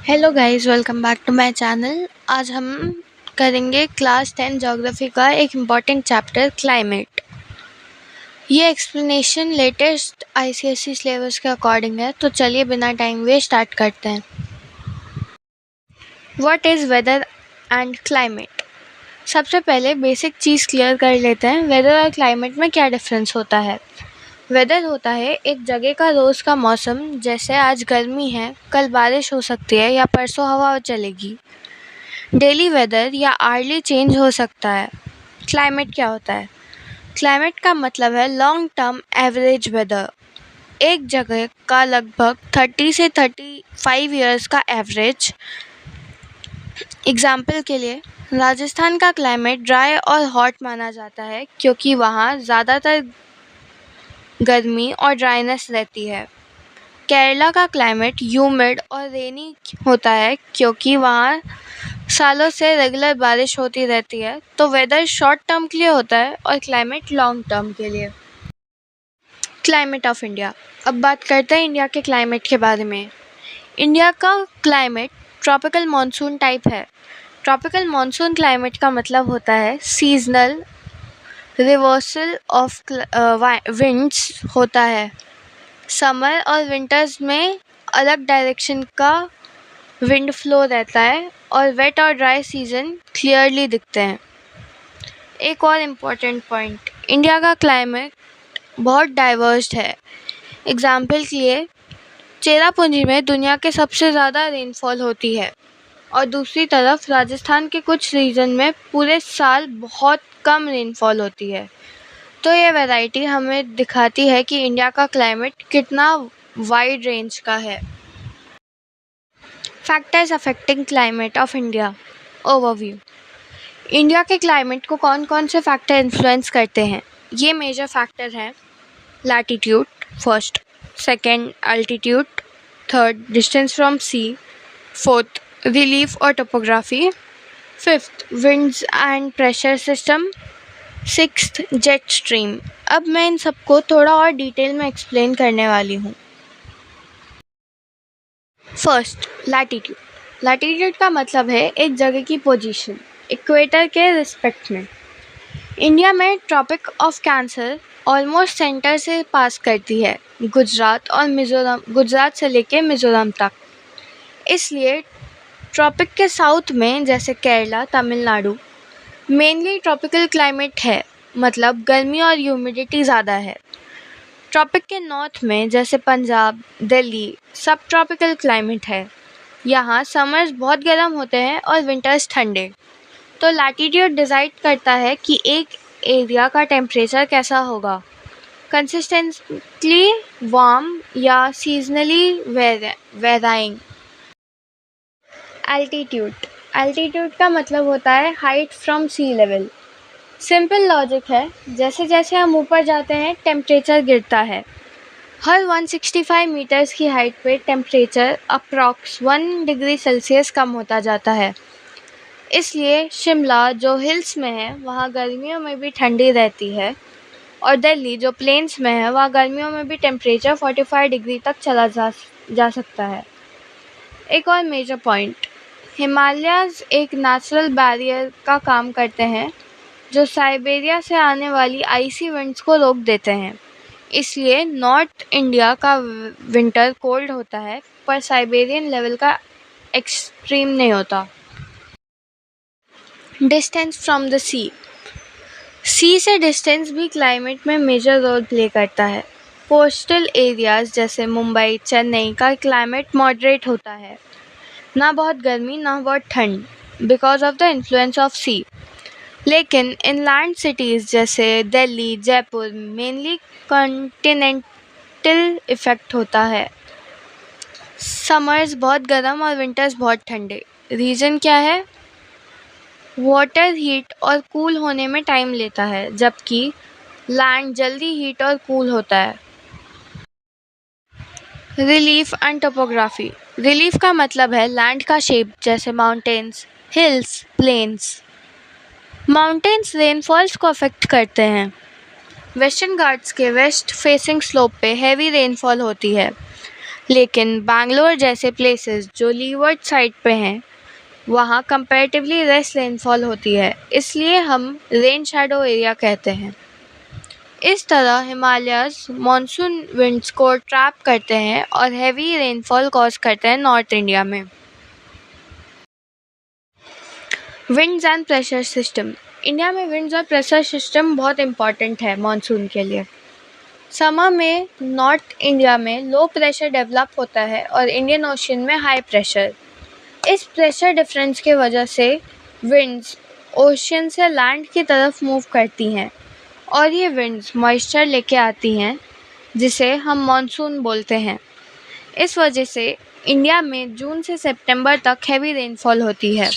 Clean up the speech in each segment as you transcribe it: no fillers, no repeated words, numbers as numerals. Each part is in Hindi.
Hello guys, welcome back to my channel. आज हम करेंगे क्लास 10 ज्योग्राफी का एक इम्पॉर्टेंट चैप्टर क्लाइमेट। ये एक्सप्लेनेशन लेटेस्ट आईसीएसई सिलेबस के अकॉर्डिंग है, तो चलिए बिना टाइम वेस्ट स्टार्ट करते हैं। What is weather and climate. सबसे पहले बेसिक चीज़ क्लियर कर लेते हैं, वेदर और क्लाइमेट में क्या डिफरेंस होता है। वेदर होता है एक जगह का रोज़ का मौसम, जैसे आज गर्मी है, कल बारिश हो सकती है या परसों हवा चलेगी। डेली वेदर या आर्ली चेंज हो सकता है। क्लाइमेट क्या होता है? क्लाइमेट का मतलब है लॉन्ग टर्म एवरेज वेदर, एक जगह का लगभग 30 से 35 ईयर्स का एवरेज। एग्जाम्पल के लिए राजस्थान का क्लाइमेट ड्राई और हॉट माना जाता है क्योंकि वहाँ ज़्यादातर गर्मी और ड्राइनेस रहती है। केरला का क्लाइमेट ह्यूमिड और रेनी होता है क्योंकि वहाँ सालों से रेगुलर बारिश होती रहती है। तो वेदर शॉर्ट टर्म के लिए होता है और क्लाइमेट लॉन्ग टर्म के लिए। Climate of India. अब बात करते हैं इंडिया के क्लाइमेट के बारे में। इंडिया का क्लाइमेट ट्रॉपिकल मॉनसून टाइप है। ट्रॉपिकल मॉनसून क्लाइमेट का मतलब होता है सीजनल रिवर्सल ऑफ विंड्स होता है। समर और विंटर्स में अलग डायरेक्शन का विंड फ्लो रहता है और वेट और ड्राई सीजन क्लियरली दिखते हैं। एक और इम्पोर्टेंट पॉइंट, इंडिया का क्लाइमेट बहुत डाइवर्स है। एग्जाम्पल के लिए चेरापूंजी में दुनिया के सबसे ज़्यादा रेनफॉल होती है और दूसरी तरफ राजस्थान के कुछ रीजन में पूरे साल बहुत कम रेनफॉल होती है। तो ये वैरायटी हमें दिखाती है कि इंडिया का क्लाइमेट कितना वाइड रेंज का है। Factors affecting climate of India overview. India के क्लाइमेट को कौन कौन से फैक्टर इन्फ्लुएंस करते हैं? ये मेजर फैक्टर हैं latitude first, second altitude, third distance from sea, fourth relief और topography, fifth winds and pressure system, sixth jet stream. अब मैं इन सबको थोड़ा और डिटेल में एक्सप्लेन करने वाली हूँ। First latitude. लैटिट्यूड का मतलब है एक जगह की पोजीशन इक्वेटर के रिस्पेक्ट में। इंडिया में tropic of cancer almost centre से पास करती है, गुजरात से लेके मिज़ोरम तक। इसलिए ट्रॉपिक के साउथ में जैसे Kerala, Tamil Nadu mainly tropical climate है, मतलब गर्मी और ह्यूमिडिटी ज़्यादा है। ट्रॉपिक के नॉर्थ में जैसे पंजाब, दिल्ली सब ट्रॉपिकल क्लाइमेट है। यहाँ समर्स बहुत गर्म होते हैं और विंटर्स ठंडे। तो लैटिट्यूड डिसाइड करता है कि एक एरिया का टेम्परेचर कैसा होगा, कंसिस्टेंटली वार्म या सीजनली वेराइंग। एल्टीट्यूड। एल्टीट्यूड का मतलब होता है height from sea level. Simple logic है, जैसे जैसे हम ऊपर जाते हैं टेम्परेचर गिरता है। हर 165 मीटर्स की हाइट पे टेम्परेचर अप्रॉक्स 1 डिग्री सेल्सियस कम होता जाता है। इसलिए शिमला जो हिल्स में है वहाँ गर्मियों में भी ठंडी रहती है और दिल्ली जो प्लेन्स में है वहाँ गर्मियों में भी टेम्परेचर 45 डिग्री तक चला जा सकता है। एक और मेजर पॉइंट, हिमालयाज़ एक नेचुरल बैरियर का काम करते हैं जो साइबेरिया से आने वाली आइसी विंड्स को रोक देते हैं। इसलिए नॉर्थ इंडिया का विंटर कोल्ड होता है पर साइबेरियन लेवल का एक्सट्रीम नहीं होता। डिस्टेंस फ्रॉम द सी। सी से डिस्टेंस भी क्लाइमेट में मेजर रोल प्ले करता है। कोस्टल एरियाज़ जैसे मुंबई, चेन्नई का क्लाइमेट मॉडरेट होता है, ना बहुत गर्मी ना बहुत ठंड, because of the influence of sea. लेकिन इनलैंड सिटीज़ जैसे Delhi, Jaipur mainly continental effect होता है। समर्स बहुत गर्म और विंटर्स बहुत ठंडे। रीज़न क्या है? वाटर हीट और कूल होने में टाइम लेता है, जबकि लैंड जल्दी हीट और कूल होता है। Relief and topography. रिलीफ का मतलब है लैंड का शेप, जैसे mountains, hills, plains. Mountains rainfalls को अफेक्ट करते हैं। वेस्टर्न घाट्स के वेस्ट फेसिंग स्लोप पे हैवी रेनफॉल होती है, लेकिन बैंगलोर जैसे प्लेसेस जो लीवर्ड साइड पे हैं वहाँ कंपैरेटिवली लेस रेनफॉल होती है, इसलिए हम रेन शैडो एरिया कहते हैं। इस तरह हिमालयस मॉनसून विंड्स को ट्रैप करते हैं और हैवी रेनफॉल कॉज करते हैं नॉर्थ इंडिया में। Winds and pressure system. India में विंड्स और प्रेशर सिस्टम बहुत इम्पॉर्टेंट है मॉनसून के लिए। समर में नॉर्थ इंडिया में लो प्रेशर डेवलप होता है और इंडियन ओशन में हाई प्रेशर। इस प्रेशर डिफरेंस की वजह से विंड्स ओशन से लैंड की तरफ मूव करती हैं और ये विंड्स मॉइस्चर लेके आती हैं जिसे हम मॉनसून बोलते हैं। इस वजह से इंडिया में जून से सितंबर तक हैवी रेनफॉल होती है।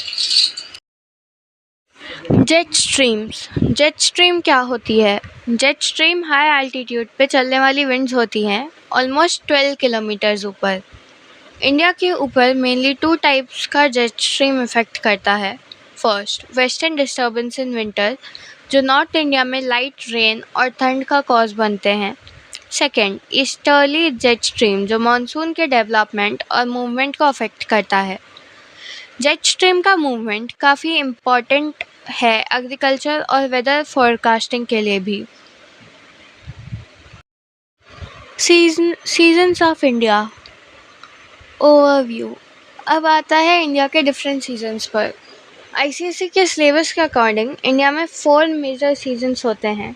Jet streams. जेट स्ट्रीम क्या होती है? जेट स्ट्रीम हाई एल्टीट्यूड पे चलने वाली विंड्स होती हैं ऑलमोस्ट 12 किलोमीटर्स ऊपर। इंडिया के ऊपर मेनली 2 टाइप्स का जेट स्ट्रीम इफेक्ट करता है। First, western disturbance in winter जो नॉर्थ इंडिया में लाइट रेन और ठंड का कॉज बनते हैं। सेकेंड, ईस्टर्ली जेट स्ट्रीम जो मानसून के डेवलपमेंट और मूवमेंट को अफेक्ट करता है। जेट स्ट्रीम का मूवमेंट काफ़ी इम्पॉर्टेंट है एग्रीकल्चर और वेदर फोरकास्टिंग के लिए भी। Seasons of India overview. अब आता है इंडिया के डिफरेंट सीजन्स पर। आईसीएसई के सिलेबस के अकॉर्डिंग इंडिया में 4 मेजर सीजन्स होते हैं।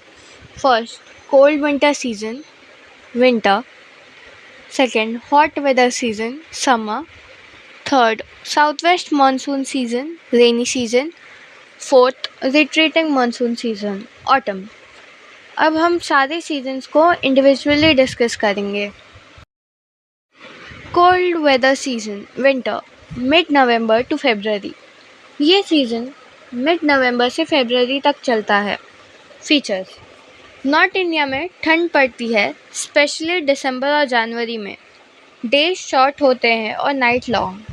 First, cold winter season winter. Second, hot weather season summer. Third, south west monsoon season rainy season. Fourth, retreating monsoon season autumn. अब हम सारे सीजन्स को इंडिविजुअली डिस्कस करेंगे। Cold weather season winter mid November to February. ये सीज़न मिड नवंबर से फरवरी तक चलता है। फीचर्स: नॉर्थ इंडिया में ठंड पड़ती है स्पेशली दिसंबर और जनवरी में। डेज शॉर्ट होते हैं और नाइट लॉन्ग।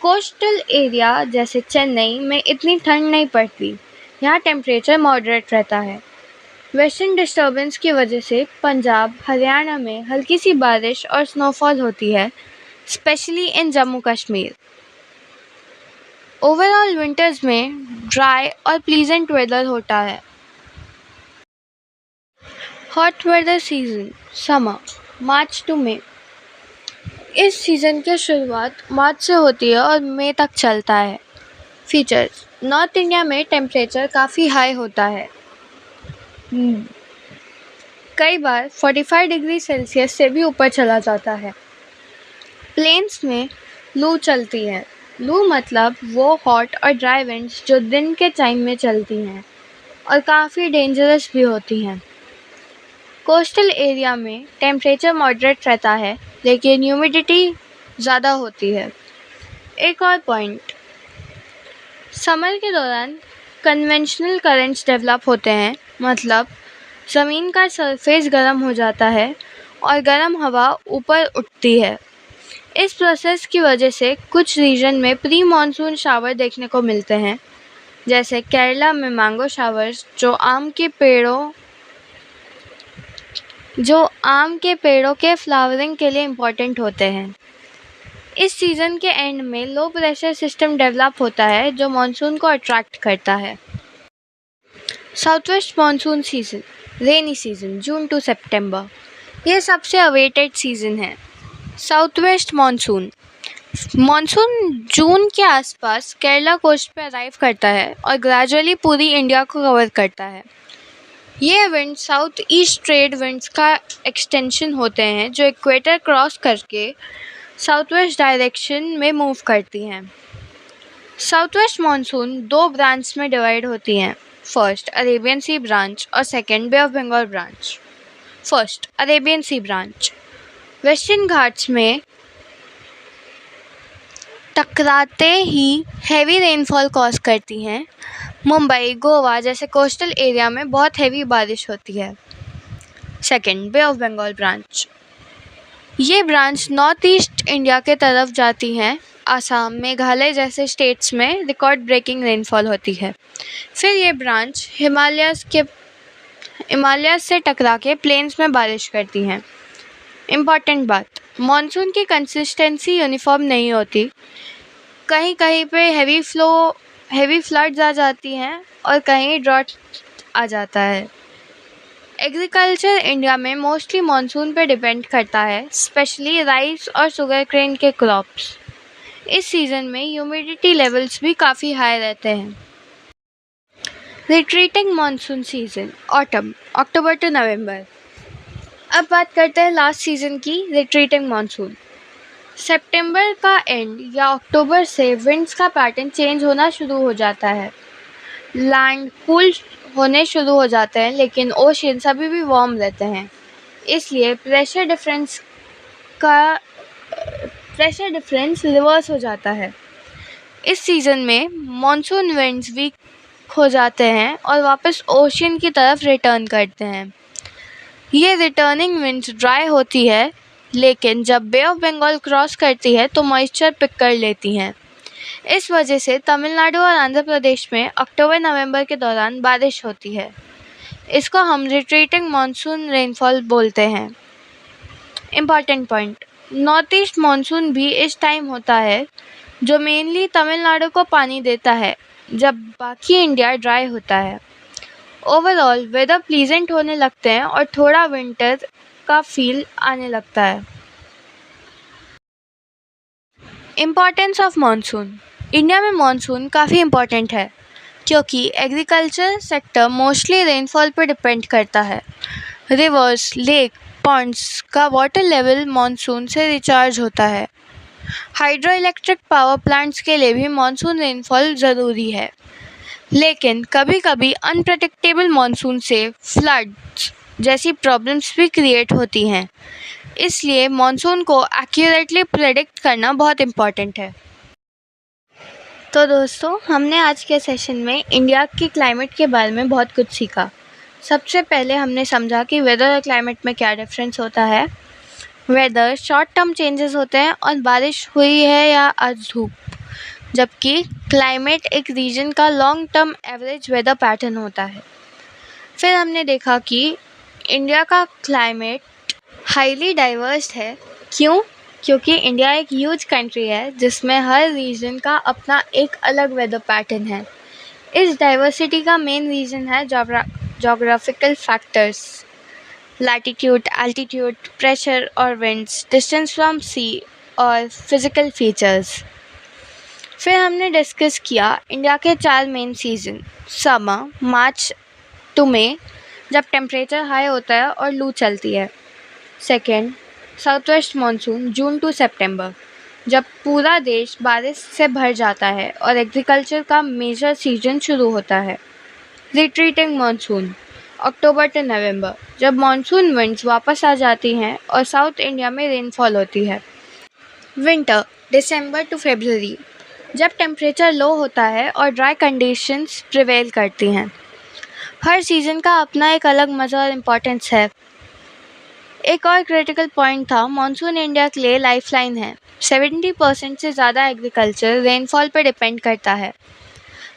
कोस्टल एरिया जैसे चेन्नई में इतनी ठंड नहीं पड़ती, यहाँ टेम्परेचर मॉडरेट रहता है। वेस्टर्न डिस्टर्बेंस की वजह से पंजाब हरियाणा में हल्की सी बारिश और स्नोफॉल होती है, specially in Jammu Kashmir. Overall winters में ड्राई और प्लीजेंट वेदर होता है। Hot weather season summer March to May. इस सीज़न की शुरुआत मार्च से होती है और मई तक चलता है। फीचर्स: नॉर्थ इंडिया में टेम्परेचर काफ़ी हाई होता है, कई बार 45 डिग्री सेल्सियस से भी ऊपर चला जाता है। प्लेन्स में लू चलती है। लू मतलब वो हॉट और ड्राई विंड्स जो दिन के टाइम में चलती हैं और काफ़ी डेंजरस भी होती हैं। कोस्टल एरिया में टेम्परेचर मॉडरेट रहता है लेकिन ह्यूमिडिटी ज़्यादा होती है। एक और पॉइंट, समर के दौरान कन्वेंशनल करंट्स डेवलप होते हैं, मतलब ज़मीन का सरफेस गर्म हो जाता है और गर्म हवा ऊपर उठती है। इस प्रोसेस की वजह से कुछ रीजन में प्री मानसून शावर देखने को मिलते हैं, जैसे केरला में मैंगो शावर्स जो आम के पेड़ों के फ्लावरिंग के लिए इम्पॉर्टेंट होते हैं। इस सीज़न के एंड में लो प्रेशर सिस्टम डेवलप होता है जो मानसून को अट्रैक्ट करता है। South west monsoon season rainy season June to September. ये सबसे अवेटेड सीज़न है। साउथ वेस्ट मानसून जून के आसपास केरला कोस्ट पर अराइव करता है और ग्रेजुअली पूरी इंडिया को कवर करता है। ये wind south east trade winds का एक्सटेंशन होते हैं जो इक्वेटर क्रॉस करके साउथ वेस्ट डायरेक्शन में मूव करती हैं। साउथ वेस्ट मानसून 2 ब्रांच में डिवाइड होती हैं। फर्स्ट, अरेबियन सी ब्रांच और second, bay of Bengal branch. First, Arabian sea branch western Ghats में टकराते ही हैवी रेनफॉल कॉज करती हैं। मुंबई, गोवा जैसे कोस्टल एरिया में बहुत हैवी बारिश होती है। Second, bay of Bengal branch. ये ब्रांच नॉर्थ ईस्ट इंडिया के तरफ जाती हैं। आसाम, मेघालय जैसे स्टेट्स में रिकॉर्ड ब्रेकिंग रेनफॉल होती है। फिर ये ब्रांच हिमालयस से टकरा के प्लेन्स में बारिश करती हैं। इम्पॉर्टेंट बात, मॉनसून की कंसिस्टेंसी यूनिफॉर्म नहीं होती। कहीं कहीं पे हेवी फ्लड्स आ जाती हैं और कहीं ड्रॉट आ जाता है। एग्रीकल्चर इंडिया में मोस्टली मॉनसून पे डिपेंड करता है, स्पेशली राइस और शुगर केन के क्रॉप्स। इस सीज़न में ह्यूमिडिटी लेवल्स भी काफ़ी हाई रहते हैं। Retreating monsoon season autumn October to November. अब बात करते हैं लास्ट सीज़न की रिट्रीटिंग मॉनसून। सितंबर का एंड या अक्टूबर से विंड्स का पैटर्न चेंज होना शुरू हो जाता है। लैंड कूल होने शुरू हो जाते हैं, लेकिन ओशियंस अभी भी वार्म रहते हैं। इसलिए प्रेशर डिफरेंस रिवर्स हो जाता है। इस सीज़न में मॉनसून विंड्स वीक हो जाते हैं और वापस ओशियन की तरफ रिटर्न करते हैं। ये रिटर्निंग विंड्स ड्राई होती है, लेकिन जब बे ऑफ बंगाल क्रॉस करती है तो मॉइस्चर पिक कर लेती हैं। इस वजह से तमिलनाडु और आंध्र प्रदेश में अक्टूबर-नवंबर के दौरान बारिश होती है। इसको हम रिट्रीटिंग मॉनसून रेनफॉल बोलते हैं। Important point, north east monsoon भी इस टाइम होता है, जो मेनली तमिलनाडु को पानी देता है जब बाकी इंडिया ड्राई होता है। ओवरऑल वेदर प्लीजेंट होने लगते हैं और थोड़ा विंटर का फील आने लगता है। Importance of monsoon. इंडिया में मॉनसून काफ़ी इम्पॉर्टेंट है, क्योंकि एग्रीकल्चर सेक्टर मोस्टली रेनफॉल पर डिपेंड करता है। रिवर्स, लेक, पॉन्ड्स का वाटर लेवल मॉनसून से रिचार्ज होता है। हाइड्रो इलेक्ट्रिक पावर प्लांट्स के लिए भी मॉनसून रेनफॉल ज़रूरी है, लेकिन कभी कभी अनप्रडिक्टेबल मॉनसून से फ्लड्स जैसी प्रॉब्लम्स भी क्रिएट होती हैं। इसलिए मॉनसून को एक्यूरेटली प्रेडिक्ट करना बहुत इम्पॉर्टेंट है। तो दोस्तों, हमने आज के सेशन में इंडिया की क्लाइमेट के बारे में बहुत कुछ सीखा। सबसे पहले हमने समझा कि वेदर और क्लाइमेट में क्या डिफरेंस होता है। वेदर शॉर्ट टर्म चेंजेस होते हैं और बारिश हुई है या आज धूप, जबकि क्लाइमेट एक रीजन का long term average weather pattern होता है। फिर हमने देखा कि इंडिया का क्लाइमेट हाईली डाइवर्स है। क्यों? क्योंकि इंडिया एक ह्यूज कंट्री है जिसमें हर रीजन का अपना एक अलग वेदर पैटर्न है। इस डाइवर्सिटी का मेन रीज़न है geographical factors, latitude, altitude, pressure और विंड्स, डिस्टेंस फ्रॉम सी और फिज़िकल फीचर्स। फिर हमने डिस्कस किया इंडिया के 4 main season. Summer March to May, जब टेम्परेचर हाई होता है और लू चलती है। Second, south west monsoon June to सितंबर, जब पूरा देश बारिश से भर जाता है और एग्रीकल्चर का मेजर सीजन शुरू होता है। रिट्रीटिंग मानसून अक्टूबर टू नवंबर, जब मानसून विंड्स वापस आ जाती हैं और साउथ इंडिया में रेनफॉल होती है। विंटर दिसंबर टू फरवरी, जब टेम्परेचर लो होता है और ड्राई कंडीशंस प्रिवेल करती हैं। हर सीज़न का अपना एक अलग मज़ा और इम्पोर्टेंस है। एक और क्रिटिकल पॉइंट था, मानसून इंडिया के लिए लाइफलाइन है। 70% से ज़्यादा एग्रीकल्चर रेनफॉल पर डिपेंड करता है।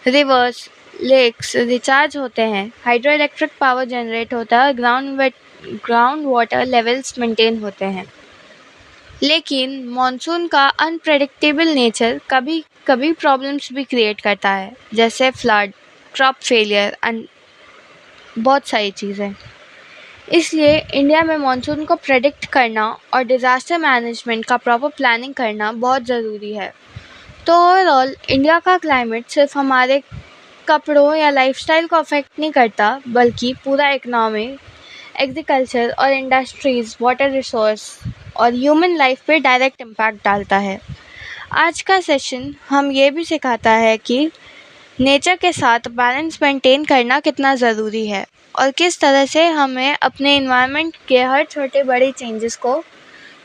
रिवर्स, लेक्स रिचार्ज होते हैं, हाइड्रो इलेक्ट्रिक पावर जनरेट होता है और ग्राउंड वाटर लेवल्स मेंटेन होते हैं। लेकिन मानसून का अनप्रेडिक्टेबल नेचर कभी कभी प्रॉब्लम्स भी क्रिएट करता है, जैसे फ्लड, क्रॉप फेलियर एंड बहुत सारी चीज़ें। इसलिए इंडिया में मानसून को प्रेडिक्ट करना और डिज़ास्टर मैनेजमेंट का प्रॉपर प्लानिंग करना बहुत ज़रूरी है। तो ओवरऑल इंडिया का क्लाइमेट सिर्फ हमारे कपड़ों या लाइफस्टाइल को अफेक्ट नहीं करता, बल्कि पूरा इकोनॉमी, एग्रीकल्चर और इंडस्ट्रीज़, वाटर रिसोर्स और ह्यूमन लाइफ पे डायरेक्ट इम्पैक्ट डालता है। आज का सेशन हम ये भी सिखाता है कि नेचर के साथ बैलेंस मेंटेन करना कितना ज़रूरी है और किस तरह से हमें अपने एनवायरनमेंट के हर छोटे बड़े चेंजेस को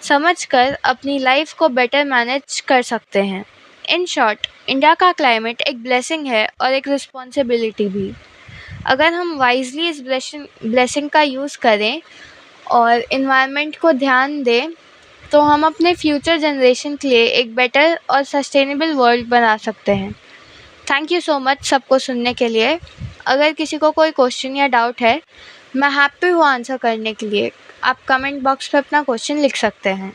समझकर अपनी लाइफ को बेटर मैनेज कर सकते हैं। इन शॉर्ट, इंडिया का क्लाइमेट एक ब्लेसिंग है और एक रिस्पॉन्सिबिलिटी भी। अगर हम वाइजली इस ब्लेसिंग का यूज़ करें और एनवायरनमेंट को ध्यान दें, तो हम अपने फ्यूचर जनरेशन के लिए एक बेटर और सस्टेनेबल वर्ल्ड बना सकते हैं। थैंक यू सो मच सबको सुनने के लिए। अगर किसी को कोई क्वेश्चन या डाउट है, मैं हैप्पी हूँ आंसर करने के लिए। आप कमेंट बॉक्स में अपना क्वेश्चन लिख सकते हैं।